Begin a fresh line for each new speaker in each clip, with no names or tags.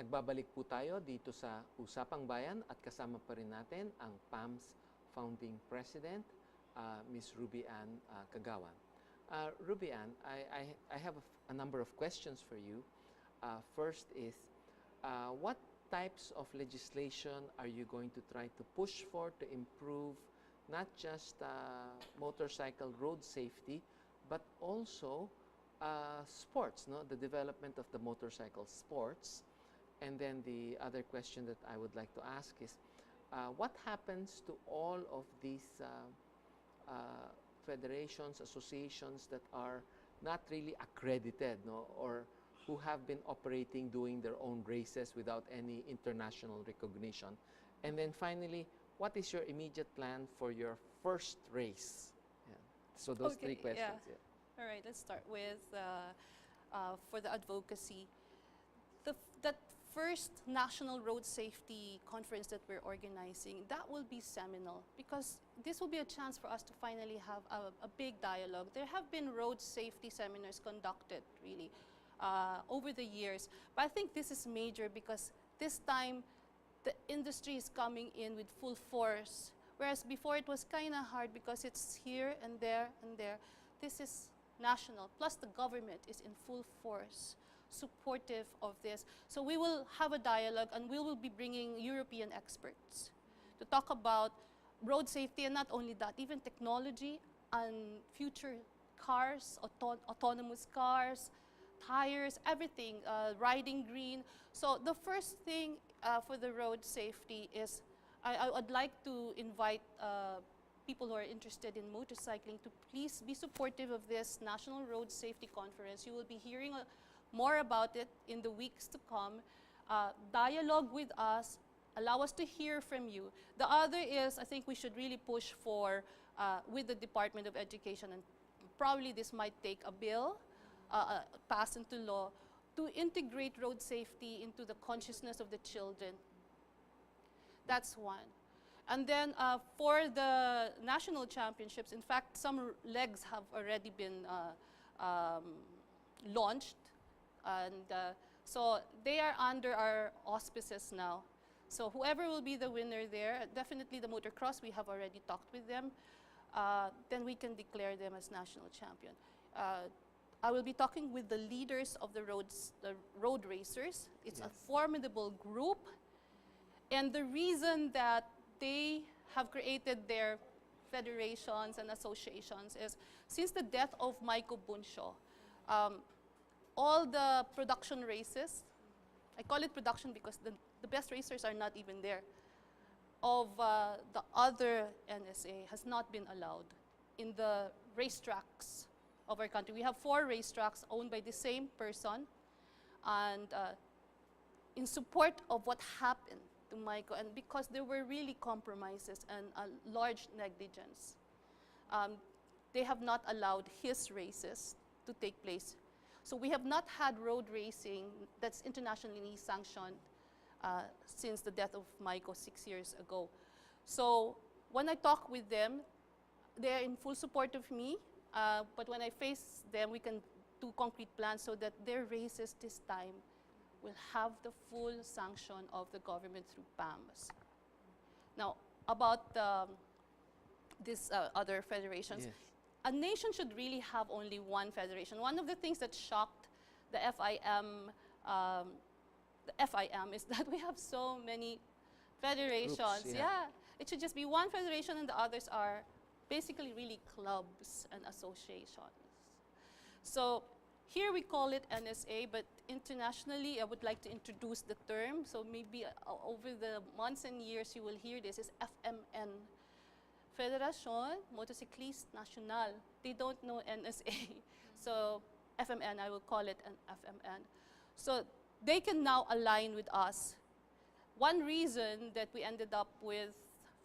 Nagbabalik po tayo dito sa Usapang Bayan at kasama pa rin natin ang PAMSS Founding President, Ms. Ruby Ann Kagaoan. Ruby Ann, I have a number of questions for you. First is, what types of legislation are you going to try to push for to improve not just motorcycle road safety, but also sports, no? The development of the motorcycle sports. And then the other question that I would like to ask is, what happens to all of these federations, associations that are not really accredited, no? Or who have been operating, doing their own races without any international recognition? And then finally, what is your immediate plan for your first race? Yeah. So those three questions. Yeah.
All right, let's start with for the advocacy. That first National Road Safety Conference that we're organizing, that will be seminal because this will be a chance for us to finally have a big dialogue. There have been road safety seminars conducted really over the years, but I think this is major because this time the industry is coming in with full force, whereas before it was kind of hard because it's here and there and there. This is national, plus the government is in full force supportive of this. So we will have a dialogue and we will be bringing European experts to talk about road safety, and not only that, even technology and future cars, autonomous cars, tires, everything, riding green. So the first thing for the road safety is I would like to invite people who are interested in motorcycling to please be supportive of this National Road Safety Conference. You will be hearing more about it in the weeks to come. Dialogue with us, allow us to hear from you. The other is, I think we should really push for, with the Department of Education, and probably this might take a bill, passed into law, to integrate road safety into the consciousness of the children. That's one. And then for the national championships, in fact, some legs have already been launched. And so they are under our auspices now. So whoever will be the winner there, definitely the motocross, we have already talked with them. Then we can declare them as national champion. I will be talking with the leaders of the road racers. It's a formidable group. And the reason that they have created their federations and associations is since the death of Maiko Bunsho, all the production races, I call it production because the best racers are not even there, of the other NSA has not been allowed in the racetracks of our country. We have 4 racetracks owned by the same person, and in support of what happened to Maiko, and because there were really compromises and a large negligence, they have not allowed his races to take place. So we have not had road racing that's internationally sanctioned since the death of Maiko 6 years ago. So when I talk with them, they're in full support of me, but when I face them, we can do concrete plans so that their races this time will have the full sanction of the government through PAMSS. Now, about these other federations, a nation should really have only one federation. One of the things that shocked the FIM is that we have so many federations. Groups, yeah, it should just be one federation, and the others are basically really clubs and associations. So here we call it NSA, but internationally I would like to introduce the term. So maybe over the months and years you will hear this is FMN. Fédération Motocycliste Nationale. They don't know NSA. So FMN, I will call it an FMN. So they can now align with us. One reason that we ended up with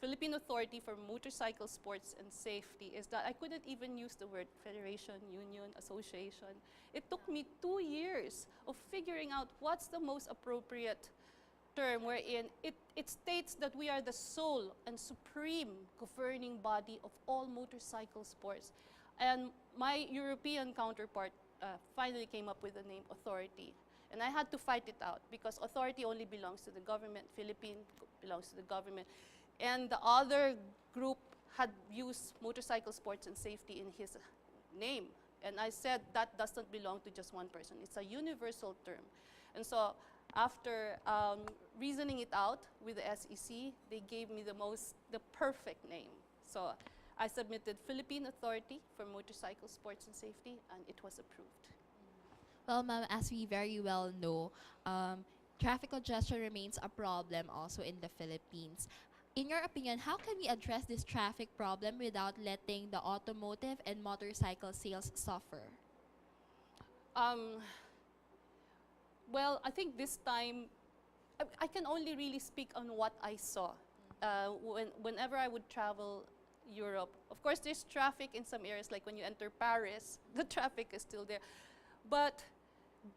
Philippine Authority for Motorcycle Sports and Safety is that I couldn't even use the word federation, union, association. It took me 2 years of figuring out what's the most appropriate term, wherein it states that we are the sole and supreme governing body of all motorcycle sports. And my European counterpart finally came up with the name authority. And I had to fight it out because authority only belongs to the government, Philippine belongs to the government. And the other group had used motorcycle sports and safety in his name. And I said that doesn't belong to just one person. It's a universal term. And so after reasoning it out with the SEC, they gave me the perfect name. So I submitted Philippine Authority for Motorcycle Sports and Safety, and it was approved.
Well, ma'am, as we very well know, traffic congestion remains a problem also in the Philippines. In your opinion, how can we address this traffic problem without letting the automotive and motorcycle sales suffer?
Well, I think this time, I can only really speak on what I saw. Whenever I would travel Europe, of course there's traffic in some areas, like when you enter Paris, the traffic is still there. But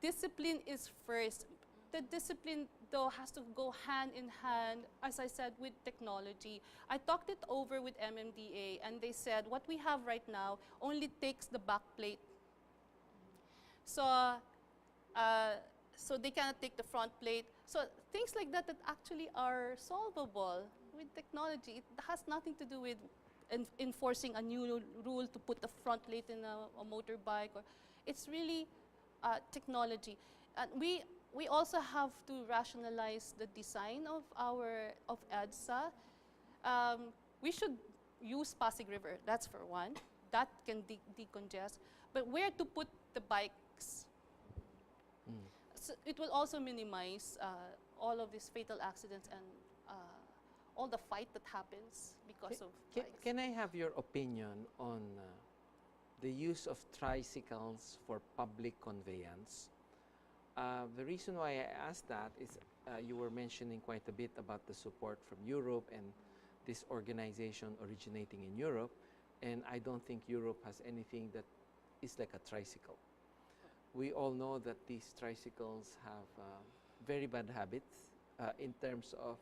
discipline is first. The discipline, though, has to go hand in hand, as I said, with technology. I talked it over with MMDA, and they said what we have right now only takes the back plate. So, so they cannot take the front plate. So things like that that actually are solvable with technology. It has nothing to do with enforcing a new rule to put the front plate in a motorbike. It's really technology. And we also have to rationalize the design of EDSA. We should use Pasig River, that's for one. That can decongest. But where to put the bikes? So it will also minimize all of these fatal accidents and all the fight that happens because of bikes.
Can I have your opinion on the use of tricycles for public conveyance? The reason why I asked that is you were mentioning quite a bit about the support from Europe and this organization originating in Europe, and I don't think Europe has anything that is like a tricycle. We all know that these tricycles have very bad habits in terms of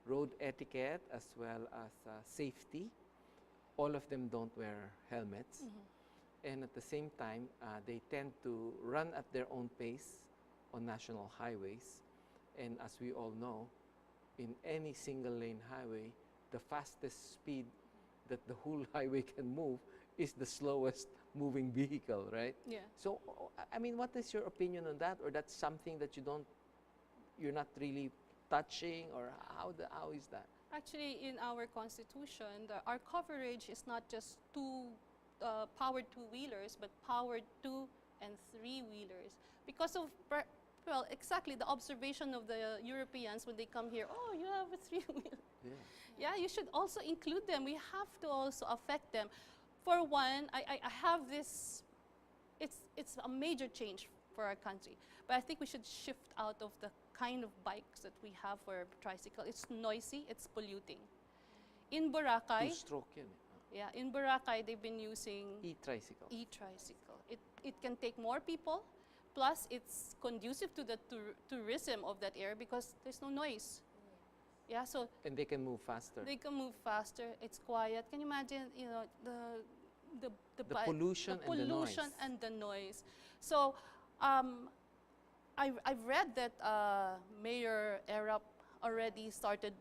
road etiquette as well as safety. All of them don't wear helmets. And at the same time, they tend to run at their own pace on national highways. And as we all know, in any single lane highway, the fastest speed that the whole highway can move is the slowest moving vehicle, right?
Yeah.
So, I mean, what is your opinion on that? Or that's something that you're not really touching, or how is that?
Actually, in our constitution, our coverage is not just powered two-wheelers, but powered two- and three-wheelers. Because of, well, exactly the observation of the Europeans when they come here, oh, you have a three-wheeler.
Yeah.
Yeah, you should also include them. We have to also affect them. For one, I have this, it's a major change for our country. But I think we should shift out of the kind of bikes that we have for tricycle. It's noisy, it's polluting. In Boracay,
Two-stroke yan.
yeah, in Boracay, they've been using
E-tricycle.
e-tricycle. It can take more people, plus it's conducive to the tourism of that area because there's no noise. Yeah, so
And they can move faster.
they can move faster. It's quiet. Can you imagine? You know the
pollution and the noise.
pollution and the noise. So I've read that Mayor Erap already started,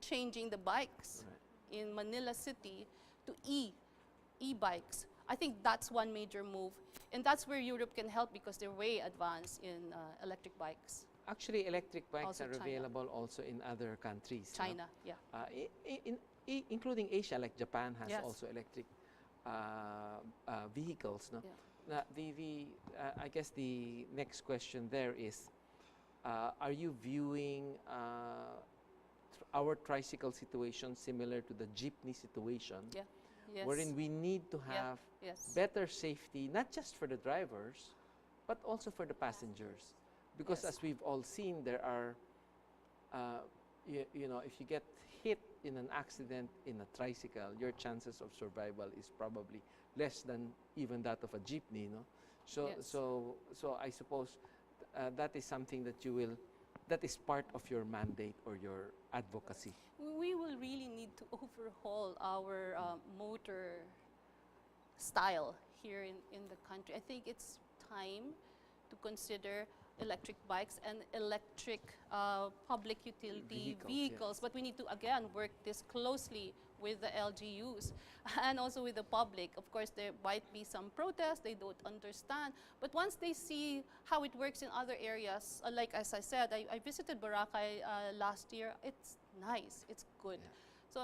changing the bikes in Manila City to e-bikes. I think that's one major move, and that's where Europe can help because they're way advanced in electric bikes.
Actually, electric bikes
Also
are
China.
available also in other countries. no?
China, yeah.
Including Asia, like Japan has
Yes.
also electric vehicles. No?
Yeah.
I guess the next question there is, are you viewing our tricycle situation similar to the jeepney situation,
Yeah. Yes.
wherein we need to
Yeah.
have
Yes.
better safety, not just for the drivers, but also for the passengers? Because
Yes.
as we've all seen, there are, if you get hit in an accident in a tricycle, your chances of survival is probably less than even that of a jeepney, no? So,
Yes.
so I suppose that is something that is part of your mandate or your advocacy.
We will really need to overhaul our motor style here in the country. I think it's time to consider electric bikes and electric public utility
Vehicles,
vehicles.
yes.
But we need to, again, work this closely with the LGUs and also with the public. Of course, there might be some protests, they don't understand. But once they see how it works in other areas, like as I said, I visited Boracay last year. It's nice, it's good.
Yeah.
So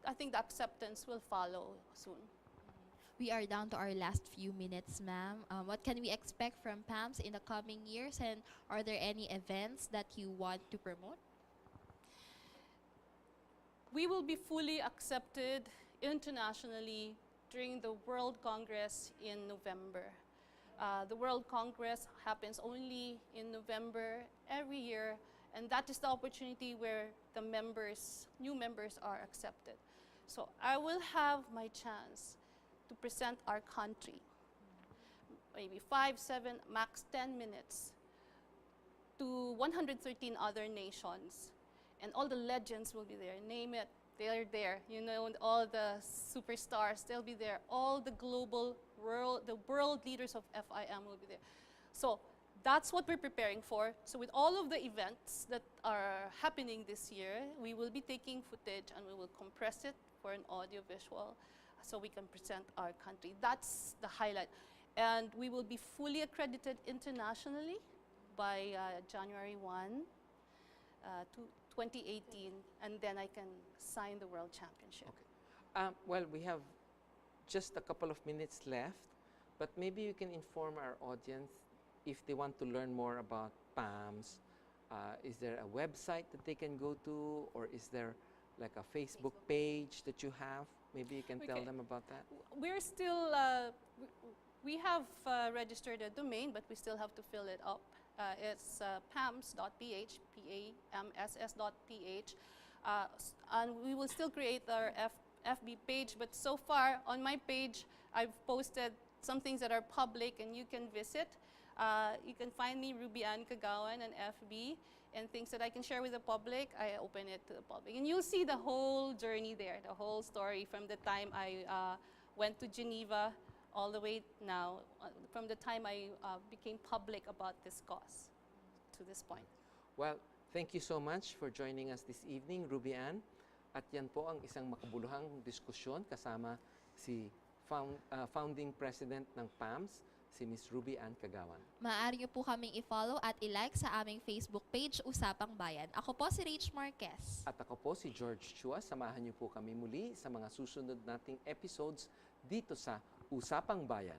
I think the acceptance will follow soon.
We are down to our last few minutes, ma'am. What can we expect from PAMSS in the coming years, and are there any events that you want to promote?
We will be fully accepted internationally during the World Congress in November. The World Congress happens only in November every year, and that is the opportunity where the members, new members are accepted. So I will have my chance to present our country, maybe 5, 7, max 10 minutes, to 113 other nations. And all the legends will be there, name it, they're there. You know, and all the superstars, they'll be there. All the the world leaders of FIM will be there. So that's what we're preparing for. So with all of the events that are happening this year, we will be taking footage and we will compress it for an audio visual so we can present our country. That's the highlight. And we will be fully accredited internationally by January 1, 2018, and then I can sign the World Championship.
Okay. Well, we have just a couple of minutes left, but maybe you can inform our audience if they want to learn more about PAMSS. Is there a website that they can go to, or is there like a Facebook page that you have? Maybe you can tell
Okay.
them about that.
We're still, we have registered a domain, but we still have to fill it up. It's pams.ph, PAMSS.ph, and we will still create our FB page, but so far on my page, I've posted some things that are public and you can visit. You can find me, Ruby Ann Kagaoan, on FB, and things that I can share with the public, I open it to the public. And you'll see the whole journey there, the whole story from the time I went to Geneva all the way now, from the time I became public about this cause to this point.
Well, thank you so much for joining us this evening, Ruby Ann. At yan po ang isang makabuluhang diskusyon kasama si founding president ng PAMSS, si Miss Ruby Ann Kagaoan.
Maaari niyo po kaming i-follow at i-like sa aming Facebook page, Usapang Bayan. Ako po si Rach Marquez.
At ako po si George Chua. Samahan niyo po kami muli sa mga susunod nating episodes dito sa Usapang Bayan.